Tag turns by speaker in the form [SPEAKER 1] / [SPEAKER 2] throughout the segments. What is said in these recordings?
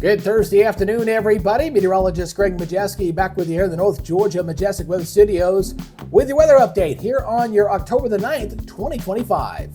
[SPEAKER 1] Good Thursday afternoon, everybody. Meteorologist Greg Majeski back with you here in the North Georgia Majestic Weather Studios with your weather update here on your October the 9th, 2025.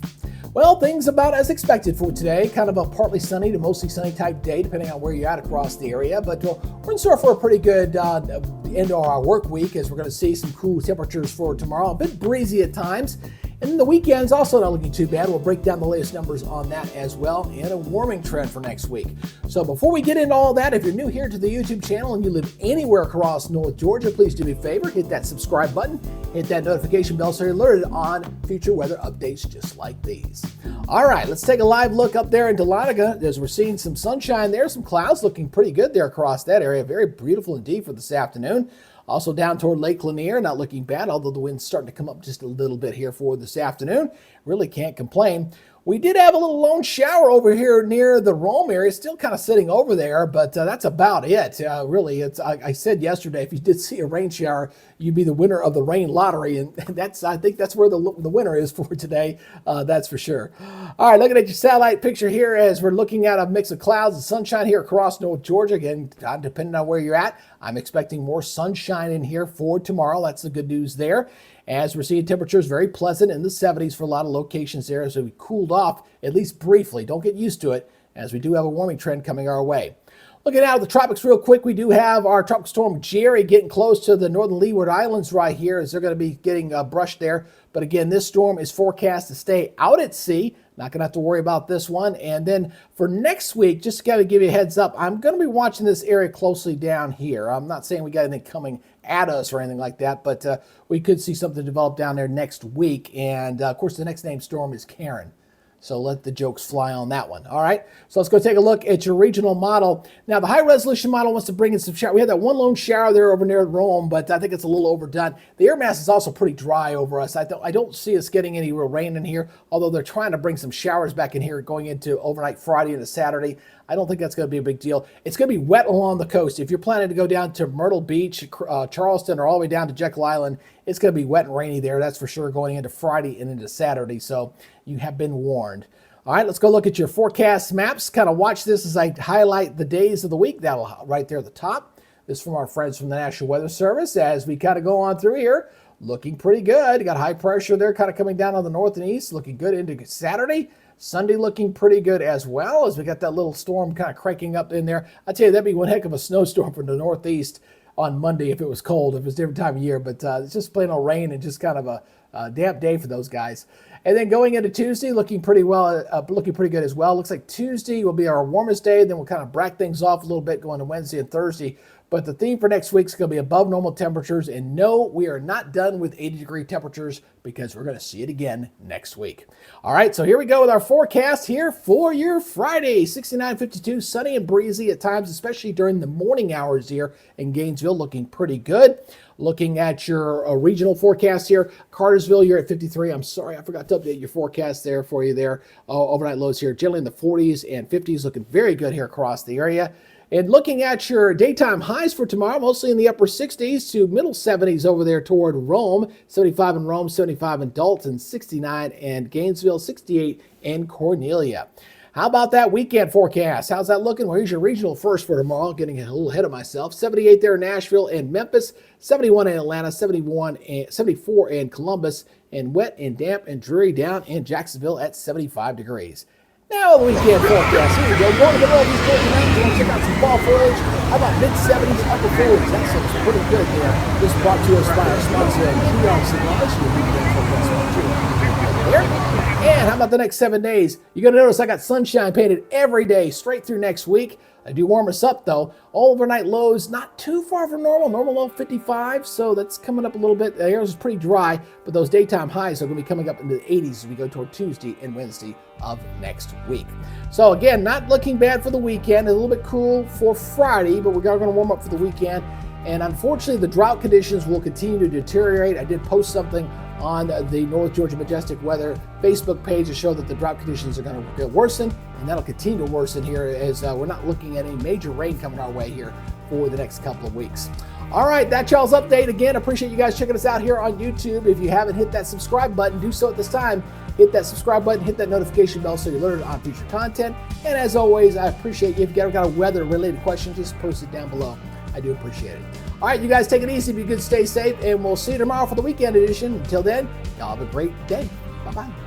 [SPEAKER 1] Well, things about as expected for today. Kind of a partly sunny to mostly sunny type day, depending on where you're at across the area. But we're in store for a pretty good end of our work week, as we're going to see some cool temperatures for tomorrow. A bit breezy at times. And the weekend's also not looking too bad. We'll break down the latest numbers on that as well, and a warming trend for next week. So before we get into all that, if you're new here to the YouTube channel and you live anywhere across North Georgia, please do me a favor, hit that subscribe button, hit that notification bell so you're alerted on future weather updates just like these. All right, let's take a live look up there in Dahlonega as we're seeing some sunshine there, some clouds looking pretty good there across that area. Very beautiful indeed for this afternoon. Also down toward Lake Lanier, not looking bad, although the wind's starting to come up just a little bit here for this afternoon. Really can't complain. We did have a little lone shower over here near the Rome area, still kind of sitting over there, but that's about it. Really, I said yesterday, if you did see a rain shower, you'd be the winner of the rain lottery, and I think that's where the winner is for today, that's for sure. All right, looking at your satellite picture here as we're looking at a mix of clouds and sunshine here across North Georgia. Again, depending on where you're at, I'm expecting more sunshine in here for tomorrow. That's the good news there. As we're seeing temperatures very pleasant in the 70s for a lot of locations there, so we cooled off at least briefly. Don't get used to it, as we do have a warming trend coming our way. Looking out at the tropics real quick, we do have our tropical storm Jerry getting close to the northern Leeward Islands right here, as they're going to be getting brushed there. But again, this storm is forecast to stay out at sea. Not going to have to worry about this one. And then for next week, just got to give you a heads up, I'm going to be watching this area closely down here. I'm not saying we got anything coming at us or anything like that, but we could see something develop down there next week. And of course, the next named storm is Karen. So let the jokes fly on that one. All right, so let's go take a look at your regional model. Now, the high-resolution model wants to bring in some shower. We had that one lone shower there over near Rome, but I think it's a little overdone. The air mass is also pretty dry over us. I don't see us getting any real rain in here, although they're trying to bring some showers back in here going into overnight Friday into Saturday. I don't think that's going to be a big deal. It's going to be wet along the coast. If you're planning to go down to Myrtle Beach, Charleston, or all the way down to Jekyll Island, it's going to be wet and rainy there, that's for sure, going into Friday and into Saturday. So you have been warned. All right, let's go look at your forecast maps. Kind of watch this as I highlight the days of the week. That'll right there at the top. This is from our friends from the National Weather Service as we kind of go on through here. Looking pretty good. You got high pressure there kind of coming down on the north and east. Looking good into Saturday. Sunday looking pretty good as well, as we got that little storm kind of cranking up in there. I tell you, that'd be one heck of a snowstorm from the northeast on Monday if it was cold, if it was a different time of year. But it's just plain old rain and just kind of a damp day for those guys. And then going into Tuesday, looking pretty well, looking pretty good as well. Looks like Tuesday will be our warmest day. Then we'll kind of brack things off a little bit going to Wednesday and Thursday. But the theme for next week is going to be above normal temperatures. And no, we are not done with 80-degree temperatures, because we're going to see it again next week. All right, so here we go with our forecast here for your Friday. 69-52, sunny and breezy at times, especially during the morning hours here in Gainesville, looking pretty good. Looking at your regional forecast here, Cartersville, you're at 53. I'm sorry, I forgot to update your forecast there for you there. Overnight lows here, generally in the 40s and 50s, looking very good here across the area. And looking at your daytime highs for tomorrow, mostly in the upper 60s to middle 70s over there toward Rome. 75 in Rome, 75 in Dalton, 69 in Gainesville, 68 in Cornelia. How about that weekend forecast? How's that looking? Well, here's your regional first for tomorrow. Getting a little ahead of myself. 78 there in Nashville and Memphis. 71 in Atlanta. 74 in Columbus. And wet and damp and dreary down in Jacksonville at 75 degrees. Now the weekend forecast. Here we go. Going to the middle of these days tonight. You want to check out some fall foliage? How about mid-70s, upper 40s? That sounds pretty good there. This is brought to us by our sponsor, Keon Cigars. Your weekend forecast here. And how about the next 7 days? You're going to notice I got sunshine painted every day straight through next week. I do warm us up, though. Overnight lows not too far from normal. Normal low 55, so that's coming up a little bit. The air is pretty dry, but those daytime highs are going to be coming up into the 80s as we go toward Tuesday and Wednesday of next week. So again, not looking bad for the weekend. A little bit cool for Friday, but we are going to warm up for the weekend. And unfortunately, the drought conditions will continue to deteriorate. I did post something on the North Georgia Majestic Weather Facebook page to show that the drought conditions are going to worsen, and that'll continue to worsen here as we're not looking at any major rain coming our way here for the next couple of weeks. All right, that's y'all's update. Again, appreciate you guys checking us out here on YouTube. If you haven't hit that subscribe button, do so at this time. hit that subscribe button, hit that notification bell so you're alerted on future content. And as always, I appreciate you. If you've got a weather-related question, just post it down below. I do appreciate it. All right, you guys take it easy, be good, stay safe, and we'll see you tomorrow for the weekend edition. Until then, y'all have a great day. Bye-bye.